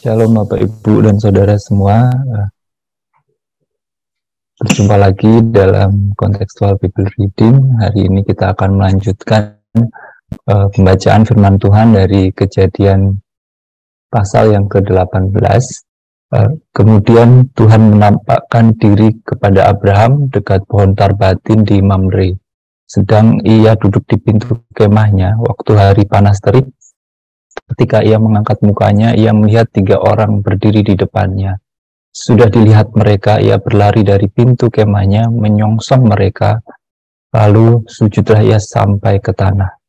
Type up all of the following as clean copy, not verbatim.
Shalom Bapak Ibu dan Saudara semua. Berjumpa lagi dalam Contextual Bible Reading. Hari ini kita akan melanjutkan pembacaan firman Tuhan dari Kejadian pasal yang ke-18. Kemudian Tuhan menampakkan diri kepada Abraham dekat pohon tarbatin di Mamre. Sedang ia duduk di pintu kemahnya waktu hari panas terik. Ketika ia mengangkat mukanya, ia melihat 3 orang berdiri di depannya. Sudah dilihat mereka, ia berlari dari pintu kemahnya, menyongsong mereka, lalu sujudlah ia sampai ke tanah,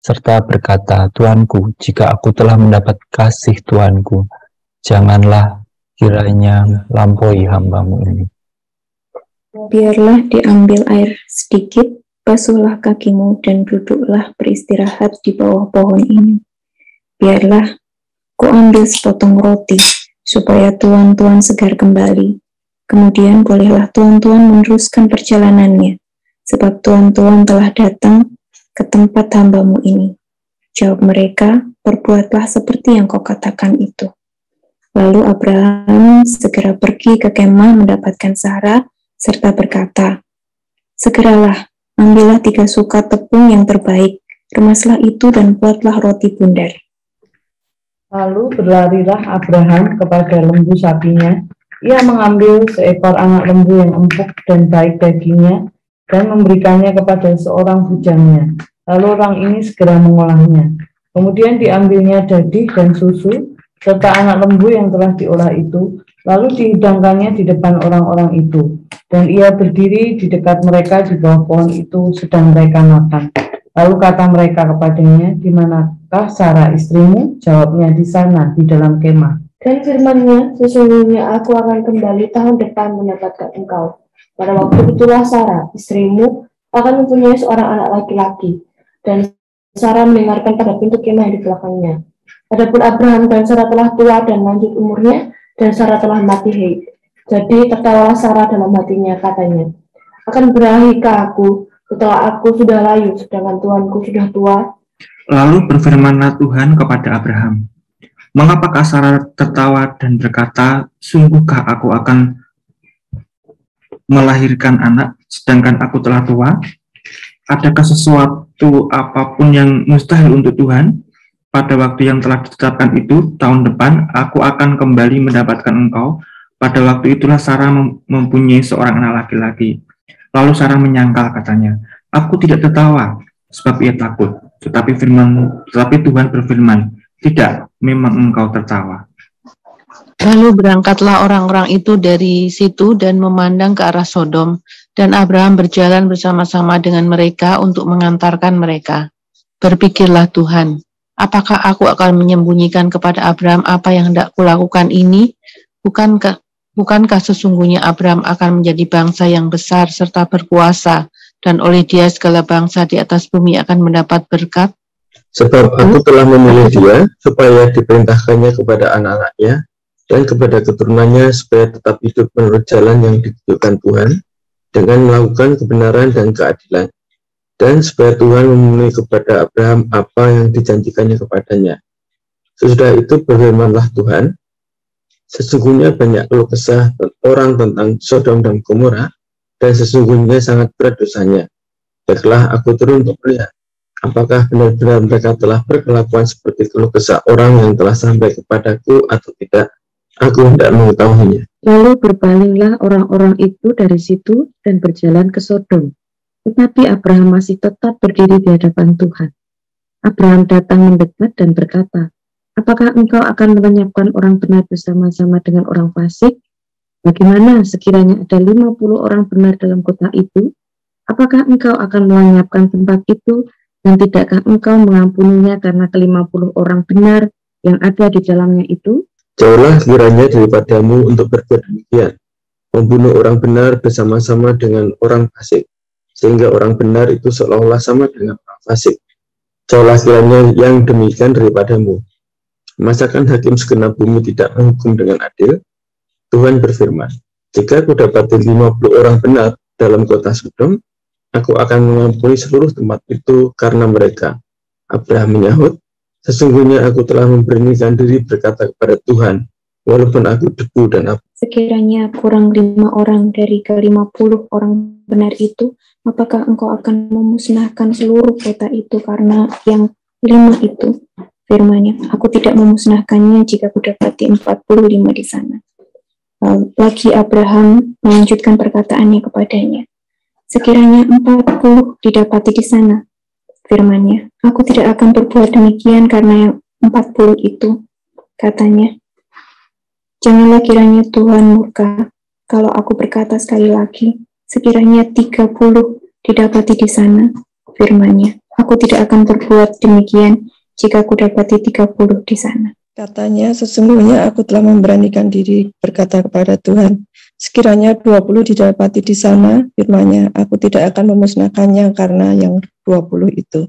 serta berkata, "Tuanku, jika aku telah mendapat kasih Tuanku, janganlah kiranya lampaui hamba-Mu ini. Biarlah diambil air sedikit, basuhlah kakimu, dan duduklah beristirahat di bawah pohon ini. Biarlah ku ambil sepotong roti, supaya tuan-tuan segar kembali. Kemudian bolehlah tuan-tuan meneruskan perjalanannya, sebab tuan-tuan telah datang ke tempat hamba-Mu ini." Jawab mereka, "Perbuatlah seperti yang kau katakan itu." Lalu Abraham segera pergi ke kemah mendapatkan Sarah, serta berkata, "Segeralah, ambillah 3 suka tepung yang terbaik, remaslah itu dan buatlah roti bundar." Lalu berlarilah Abraham kepada lembu sapinya. Ia mengambil seekor anak lembu yang empuk dan baik dagingnya dan memberikannya kepada seorang bujangnya. Lalu orang ini segera mengolahnya. Kemudian diambilnya daging dan susu serta anak lembu yang telah diolah itu, lalu dihidangkannya di depan orang-orang itu. Dan ia berdiri di dekat mereka di bawah pohon itu sedang mereka makan. Lalu kata mereka kepadanya, "Di manakah Sarah istrimu?" Jawabnya, "Di sana, di dalam kemah." Dan firman-Nya, "Sesungguhnya aku akan kembali tahun depan mendapatkan engkau. Pada waktu itulah Sarah, istrimu, akan mempunyai seorang anak laki-laki." Dan Sarah mendengarkan pada pintu kemah yang di belakangnya. Adapun Abraham dan Sarah telah tua dan lanjut umurnya, dan Sarah telah mati haid. Jadi tertawalah Sarah dalam hatinya, katanya, "Akan berahikah aku setelah aku sudah layu, sedangkan tuanku sudah tua?" Lalu berfirmanlah Tuhan kepada Abraham, "Mengapakah Sarah tertawa dan berkata, sungguhkah aku akan melahirkan anak, sedangkan aku telah tua? Adakah sesuatu apapun yang mustahil untuk Tuhan? Pada waktu yang telah ditetapkan itu, tahun depan, aku akan kembali mendapatkan engkau. Pada waktu itulah Sarah mempunyai seorang anak laki-laki." Lalu Sarah menyangkal, katanya, "Aku tidak tertawa," sebab ia takut. Tetapi Tuhan berfirman, "Tidak, memang engkau tertawa." Lalu berangkatlah orang-orang itu dari situ dan memandang ke arah Sodom, dan Abraham berjalan bersama-sama dengan mereka untuk mengantarkan mereka. Berpikirlah Tuhan, "Apakah aku akan menyembunyikan kepada Abraham apa yang hendak kulakukan ini? Bukankah sesungguhnya Abraham akan menjadi bangsa yang besar serta berkuasa, dan oleh dia segala bangsa di atas bumi akan mendapat berkat? Sebab aku telah memilih dia, supaya diperintahkannya kepada anak-anaknya, dan kepada keturunannya, supaya tetap hidup menurut jalan yang ditunjukkan Tuhan, dengan melakukan kebenaran dan keadilan. Dan supaya Tuhan memenuhi kepada Abraham apa yang dijanjikannya kepadanya." Sesudah itu berfirmanlah Tuhan, "Sesungguhnya banyak keluh kesah orang tentang Sodom dan Gomora, dan sesungguhnya sangat berat dosanya. Baiklah, aku turun untuk melihat, apakah benar-benar mereka telah berkelakuan seperti keluh kesah orang yang telah sampai kepadaku atau tidak. Aku hendak mengetahuinya." Lalu berpalinglah orang-orang itu dari situ dan berjalan ke Sodom. Tetapi Abraham masih tetap berdiri di hadapan Tuhan. Abraham datang mendekat dan berkata, "Apakah engkau akan melenyapkan orang benar bersama-sama dengan orang fasik? Bagaimana sekiranya ada 50 orang benar dalam kota itu? Apakah engkau akan melenyapkan tempat itu, dan tidakkah engkau mengampuninya karena ke-50 orang benar yang ada di dalamnya itu?" Jauhlah kiranya daripadamu untuk berbuat demikian, membunuh orang benar bersama-sama dengan orang fasik, sehingga orang benar itu seolah-olah sama dengan orang fasik. Jauhlah kiranya yang demikian daripadamu. Masakan hakim segenap bumi tidak menghukum dengan adil? Tuhan berfirman, "Jika aku dapati 50 orang benar dalam kota Sodom, aku akan mengampuni seluruh tempat itu karena mereka." Abraham menyahut, "Sesungguhnya aku telah memberanikan diri berkata kepada Tuhan, walaupun aku debu dan abu. Sekiranya kurang 5 orang dari ke-50 orang benar itu, apakah engkau akan memusnahkan seluruh kota itu karena yang 5 itu? Firman-Nya, aku tidak memusnahkannya jika kudapati 45 di sana. Lagi Abraham melanjutkan perkataannya kepadanya. Sekiranya 40 didapati di sana, firman-Nya, aku tidak akan berbuat demikian karena yang 40 itu. Katanya, janganlah kiranya Tuhan murka kalau aku berkata sekali lagi, sekiranya 30 didapati di sana, firman-Nya, aku tidak akan berbuat demikian jika aku dapati 30 di sana. Katanya, sesungguhnya aku telah memberanikan diri berkata kepada Tuhan, sekiranya 20 didapati di sana, firman-Nya, aku tidak akan memusnahkannya karena yang 20 itu.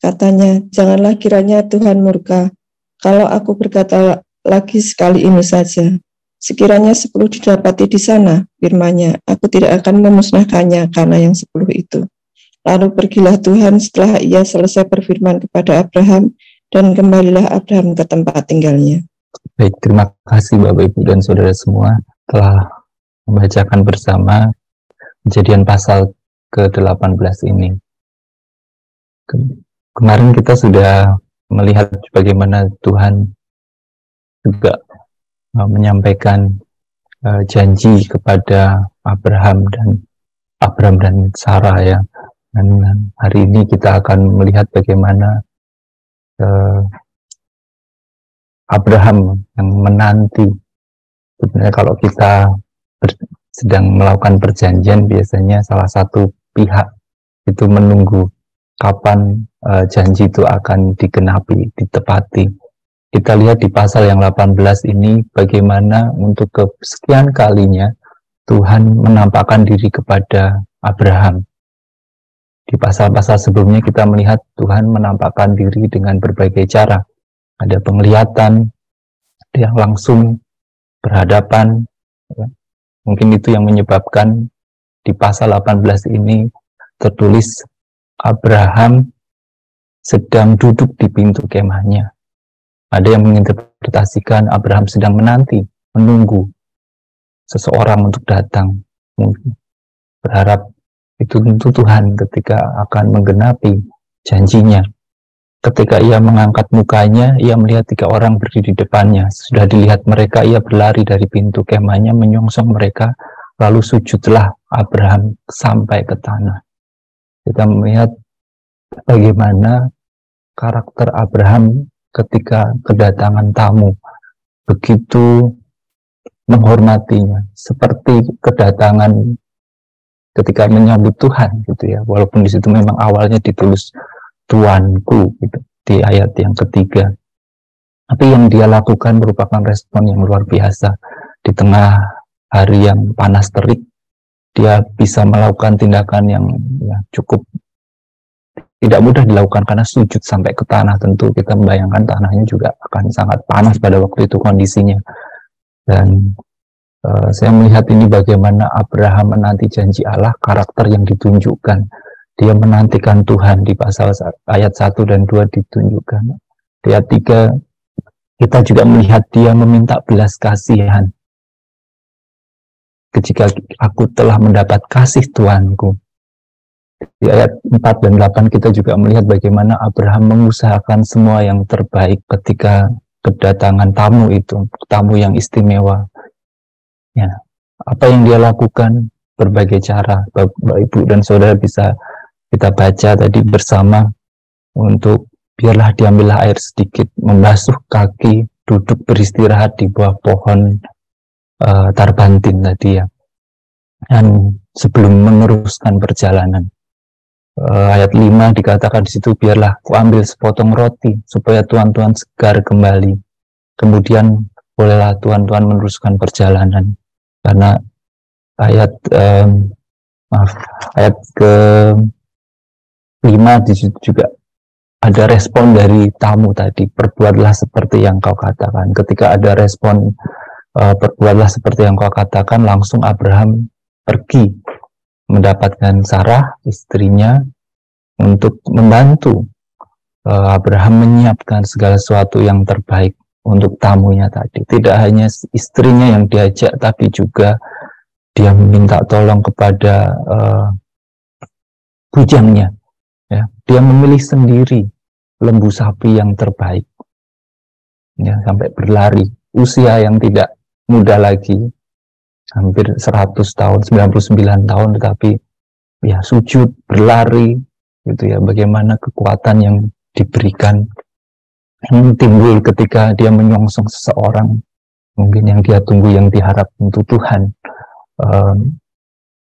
Katanya, janganlah kiranya Tuhan murka kalau aku berkata lagi sekali ini saja. Sekiranya 10 didapati di sana, firman-Nya, aku tidak akan memusnahkannya karena yang 10 itu. Lalu pergilah Tuhan setelah ia selesai berfirman kepada Abraham, dan kembalilah Abraham ke tempat tinggalnya. Baik, terima kasih Bapak Ibu dan Saudara semua telah membacakan bersama Kejadian pasal ke-18 ini. Kemarin kita sudah melihat bagaimana Tuhan juga menyampaikan janji kepada Abraham dan Sarah ya. Dan hari ini kita akan melihat bagaimana Abraham yang menanti. Sebenarnya kalau kita sedang melakukan perjanjian, biasanya salah satu pihak itu menunggu kapan janji itu akan digenapi, ditepati. Kita lihat di pasal yang 18 ini bagaimana untuk kesekian kalinya Tuhan menampakkan diri kepada Abraham. Di pasal-pasal sebelumnya kita melihat Tuhan menampakkan diri dengan berbagai cara. Ada penglihatan yang langsung berhadapan. Ya. Mungkin itu yang menyebabkan di pasal 18 ini tertulis Abraham sedang duduk di pintu kemahnya. Ada yang menginterpretasikan Abraham sedang menanti, menunggu seseorang untuk datang. Mungkin berharap itu tentu Tuhan ketika akan menggenapi janjinya. Ketika ia mengangkat mukanya, ia melihat 3 orang berdiri di depannya. Sudah dilihat mereka, ia berlari dari pintu kemahnya, menyongsong mereka, lalu sujudlah Abraham sampai ke tanah. Kita melihat bagaimana karakter Abraham ketika kedatangan tamu, begitu menghormatinya, seperti kedatangan ketika menyambut Tuhan gitu ya. Walaupun di situ memang awalnya ditulis Tuanku gitu di ayat yang ketiga. Tapi yang dia lakukan merupakan respon yang luar biasa. Di tengah hari yang panas terik, dia bisa melakukan tindakan yang cukup tidak mudah dilakukan karena sujud sampai ke tanah. Tentu kita membayangkan tanahnya juga akan sangat panas pada waktu itu kondisinya. Dan saya melihat ini bagaimana Abraham menanti janji Allah, karakter yang ditunjukkan. Dia menantikan Tuhan di pasal ayat 1 dan 2 ditunjukkan. Di ayat 3 kita juga melihat dia meminta belas kasihan. Ketika aku telah mendapat kasih Tuanku. Di ayat 4 dan 8 kita juga melihat bagaimana Abraham mengusahakan semua yang terbaik ketika kedatangan tamu itu, tamu yang istimewa. Ya, apa yang dia lakukan berbagai cara. Bapak, Ibu dan Saudara bisa kita baca tadi bersama untuk biarlah diambillah air sedikit, membasuh kaki, duduk beristirahat di bawah pohon tarbantin tadi ya. Dan sebelum meneruskan perjalanan, ayat 5 dikatakan di situ, biarlah kuambil sepotong roti supaya tuan-tuan segar kembali. Kemudian bolehlah tuan-tuan meneruskan perjalanan. Karena ayat ayat ke-5 di situ juga ada respon dari tamu tadi, perbuatlah seperti yang kau katakan. Ketika ada respon perbuatlah seperti yang kau katakan, langsung Abraham pergi mendapatkan Sarah, istrinya, untuk membantu Abraham menyiapkan segala sesuatu yang terbaik untuk tamunya tadi. Tidak hanya istrinya yang diajak, tapi juga dia meminta tolong kepada bujangnya. Ya, dia memilih sendiri lembu sapi yang terbaik. Ya, sampai berlari. Usia yang tidak muda lagi, hampir 100 tahun, 99 tahun, tetapi ya sujud, berlari, gitu ya. Bagaimana kekuatan yang diberikan yang timbul ketika dia menyongsong seseorang, mungkin yang dia tunggu, yang diharap untuk Tuhan,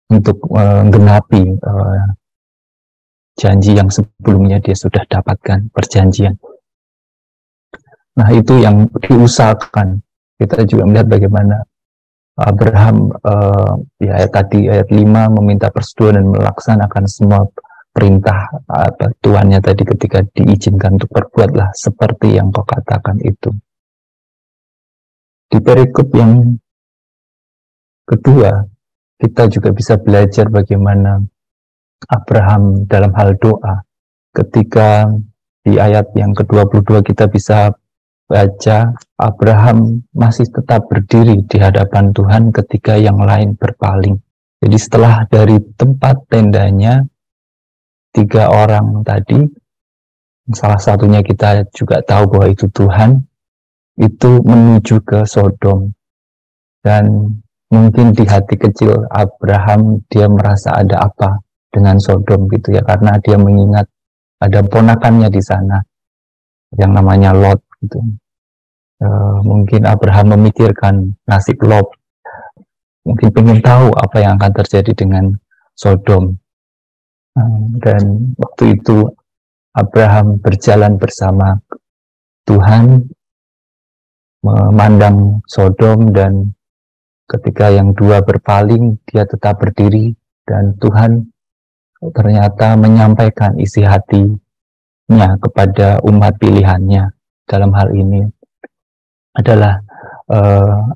untuk menggenapi janji yang sebelumnya dia sudah dapatkan, perjanjian. Nah, itu yang diusahakan. Kita juga melihat bagaimana Abraham, ya ayat 5 meminta persetujuan dan melaksanakan semua perintah tuannya tadi ketika diizinkan untuk berbuatlah seperti yang kau katakan itu. Di perikop yang kedua, kita juga bisa belajar bagaimana Abraham dalam hal doa. Ketika di ayat yang ke-22 kita bisa baca, Abraham masih tetap berdiri di hadapan Tuhan ketika yang lain berpaling. Jadi setelah dari tempat tendanya, 3 orang tadi, salah satunya kita juga tahu bahwa itu Tuhan, itu menuju ke Sodom. Dan mungkin di hati kecil Abraham dia merasa ada apa dengan Sodom gitu ya, karena dia mengingat ada ponakannya di sana yang namanya Lot gitu. Mungkin Abraham memikirkan nasib Lot, mungkin ingin tahu apa yang akan terjadi dengan Sodom. Dan waktu itu Abraham berjalan bersama Tuhan memandang Sodom, dan ketika yang 2 berpaling dia tetap berdiri, dan Tuhan ternyata menyampaikan isi hatinya kepada umat pilihannya. Dalam hal ini adalah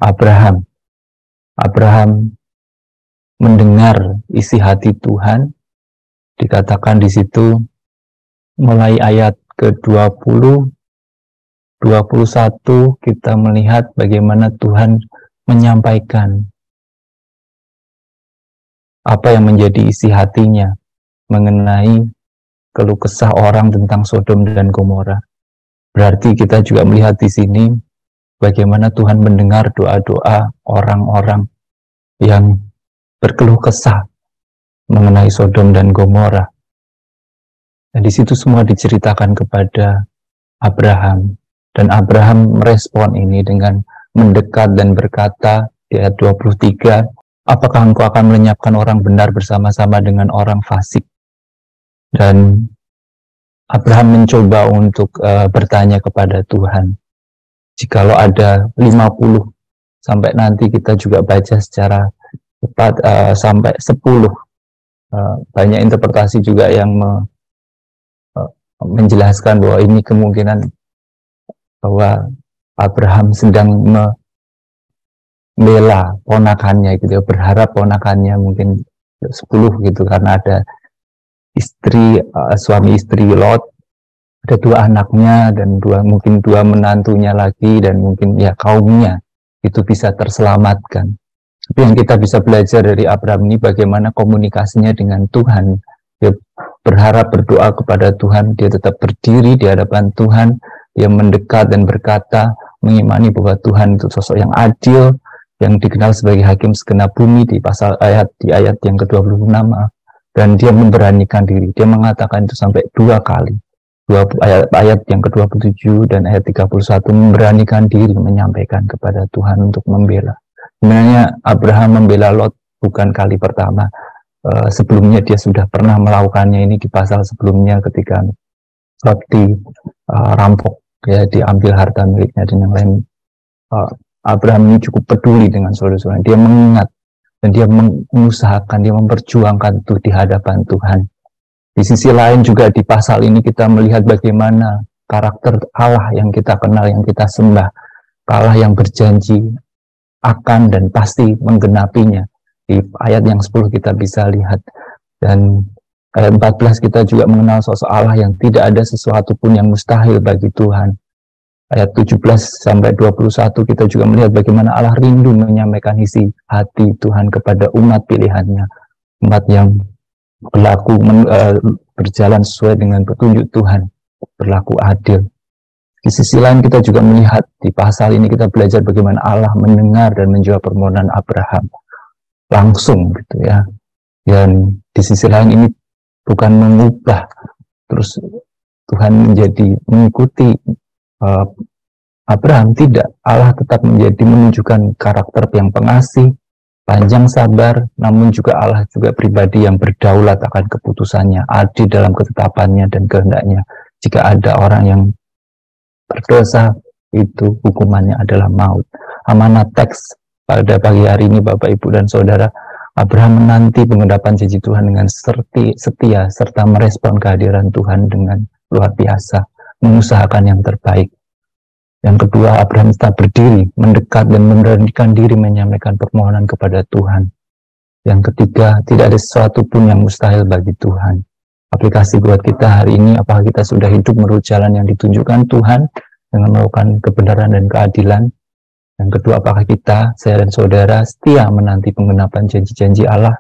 Abraham. Abraham mendengar isi hati Tuhan. Dikatakan di situ mulai ayat ke-20, 21 kita melihat bagaimana Tuhan menyampaikan apa yang menjadi isi hatinya mengenai keluh kesah orang tentang Sodom dan Gomora. Berarti kita juga melihat di sini bagaimana Tuhan mendengar doa-doa orang-orang yang berkeluh kesah mengenai Sodom dan Gomora. Dan di situ semua diceritakan kepada Abraham, dan Abraham merespon ini dengan mendekat dan berkata di ayat 23, apakah engkau akan melenyapkan orang benar bersama-sama dengan orang fasik? Dan Abraham mencoba untuk bertanya kepada Tuhan, jikalau ada 50, sampai nanti kita juga baca secara tepat sampai 10. Banyak interpretasi juga yang menjelaskan bahwa ini kemungkinan bahwa Abraham sedang membela ponakannya gitu ya, berharap ponakannya mungkin 10 gitu, karena ada suami istri Lot, ada 2 anaknya dan mungkin 2 menantunya lagi, dan mungkin ya kaumnya itu bisa terselamatkan. Tapi yang kita bisa belajar dari Abraham ini bagaimana komunikasinya dengan Tuhan. Dia berharap, berdoa kepada Tuhan, dia tetap berdiri di hadapan Tuhan, dia mendekat dan berkata, mengimani bahwa Tuhan itu sosok yang adil, yang dikenal sebagai hakim segenap bumi di ayat yang ke-26, dan dia memberanikan diri. Dia mengatakan itu sampai 2 kali. Ayat yang ke-27 dan ayat 31 memberanikan diri menyampaikan kepada Tuhan untuk membela. Sebenarnya Abraham membela Lot bukan kali pertama. Sebelumnya dia sudah pernah melakukannya ini di pasal sebelumnya ketika Lot dirampok, ya, diambil harta miliknya dan yang lain. Abraham ini cukup peduli dengan saudara-saudara. Dia mengingat dan dia mengusahakan, dia memperjuangkan itu di hadapan Tuhan. Di sisi lain juga di pasal ini kita melihat bagaimana karakter Allah yang kita kenal, yang kita sembah, Allah yang berjanji akan dan pasti menggenapinya. Di ayat yang 10 kita bisa lihat, dan ayat 14 kita juga mengenal sosok Allah yang tidak ada sesuatu pun yang mustahil bagi Tuhan. ayat 17 sampai 21 kita juga melihat bagaimana Allah rindu menyampaikan isi hati Tuhan kepada umat pilihannya, umat yang berjalan sesuai dengan petunjuk Tuhan, berlaku adil. Di sisi lain kita juga melihat di pasal ini kita belajar bagaimana Allah mendengar dan menjawab permohonan Abraham langsung gitu ya. Dan di sisi lain ini bukan mengubah terus Tuhan menjadi mengikuti Abraham, tidak. Allah tetap menunjukkan karakter yang pengasih, panjang sabar, namun juga Allah juga pribadi yang berdaulat akan keputusannya, adil dalam ketetapannya dan kehendaknya. Jika ada orang yang berdosa, itu hukumannya adalah maut. Amanat teks pada pagi hari ini Bapak, Ibu, dan Saudara, Abraham menanti penggenapan janji Tuhan dengan setia, serta merespon kehadiran Tuhan dengan luar biasa, mengusahakan yang terbaik. Yang kedua, Abraham tetap berdiri, mendekat dan memberanikan diri menyampaikan permohonan kepada Tuhan. Yang ketiga, tidak ada sesuatu pun yang mustahil bagi Tuhan. Aplikasi buat kita hari ini, apakah kita sudah hidup menurut jalan yang ditunjukkan Tuhan dengan melakukan kebenaran dan keadilan? Yang kedua, apakah kita, saya dan saudara, setia menanti penggenapan janji-janji Allah?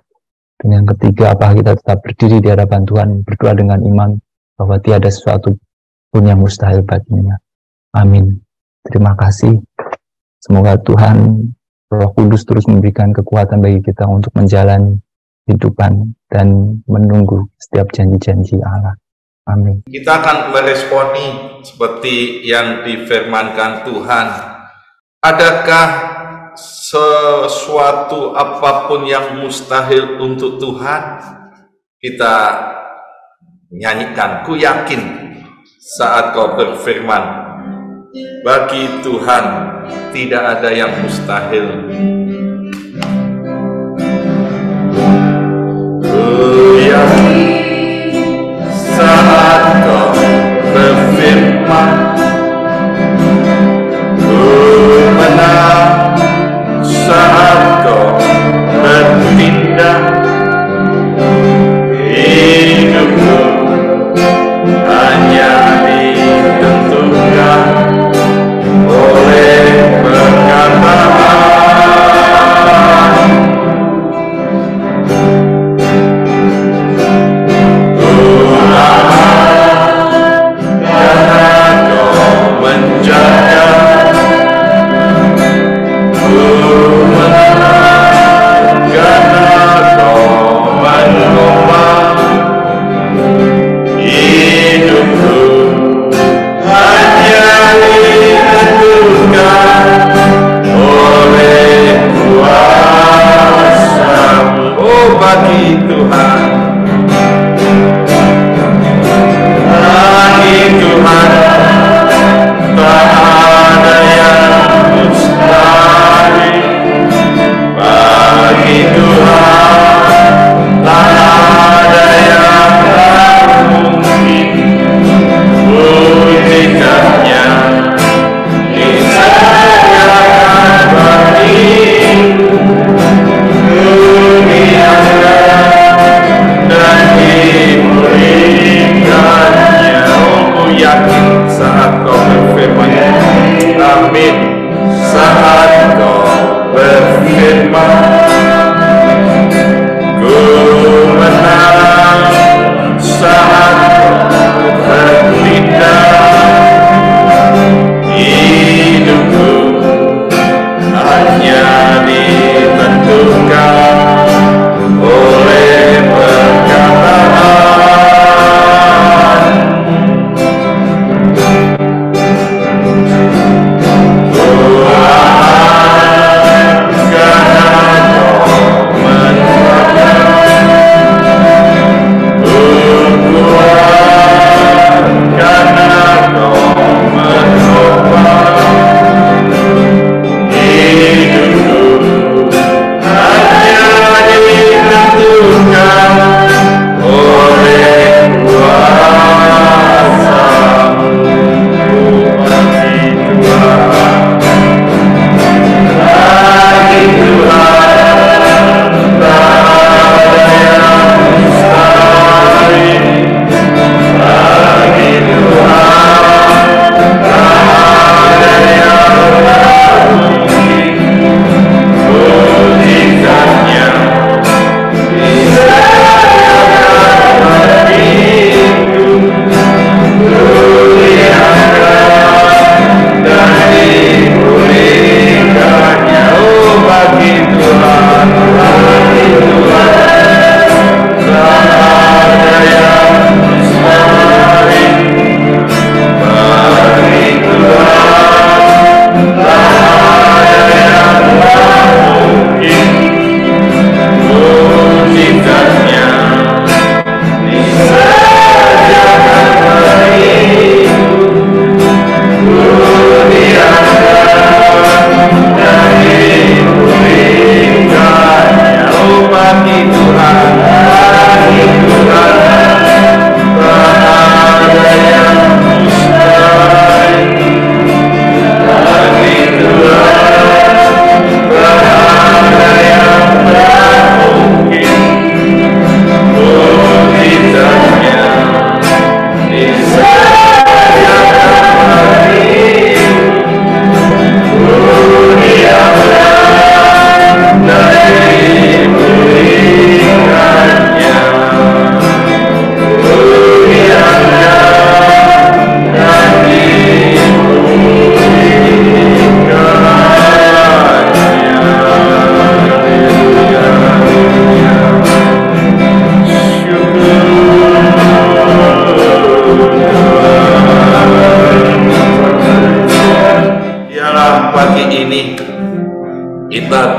Dan yang ketiga, apakah kita tetap berdiri di hadapan Tuhan, berdoa dengan iman bahwa tiada sesuatu pun yang mustahil baginya. Amin. Terima kasih. Semoga Tuhan Roh Kudus terus memberikan kekuatan bagi kita untuk menjalani kehidupan dan menunggu setiap janji-janji Allah. Amin. Kita akan meresponi seperti yang difirmankan Tuhan. Adakah sesuatu apapun yang mustahil untuk Tuhan? Kita nyanyikan, ku yakin saat kau berfirman, bagi Tuhan tidak ada yang mustahil. Ku yakin saat kau berfirman, ku menang saat kau bertindak. Hidupku hanya ditentukan oleh perkataan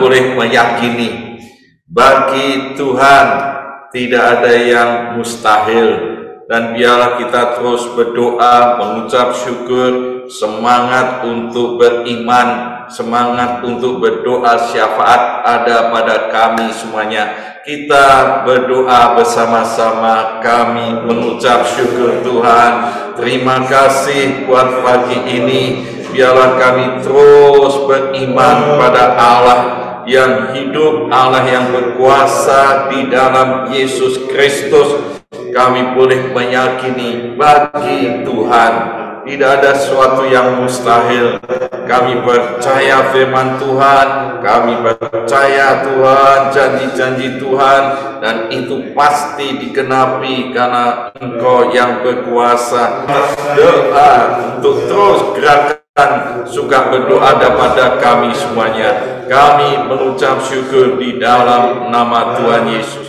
boleh meyakini bagi Tuhan tidak ada yang mustahil. Dan biarlah kita terus berdoa, mengucap syukur, semangat untuk beriman, semangat untuk berdoa syafaat ada pada kami semuanya. Kita berdoa bersama-sama, kami mengucap syukur Tuhan. Terima kasih buat pagi ini. Biarlah kami terus beriman pada Allah yang hidup, Allah yang berkuasa di dalam Yesus Kristus. Kami boleh meyakini bagi Tuhan tidak ada sesuatu yang mustahil. Kami percaya firman Tuhan, kami percaya Tuhan, janji-janji Tuhan, dan itu pasti dikenapi karena Engkau yang berkuasa. Doa untuk terus gerakan suka berdoa kepada kami semuanya. Kami mengucap syukur di dalam nama Tuhan Yesus.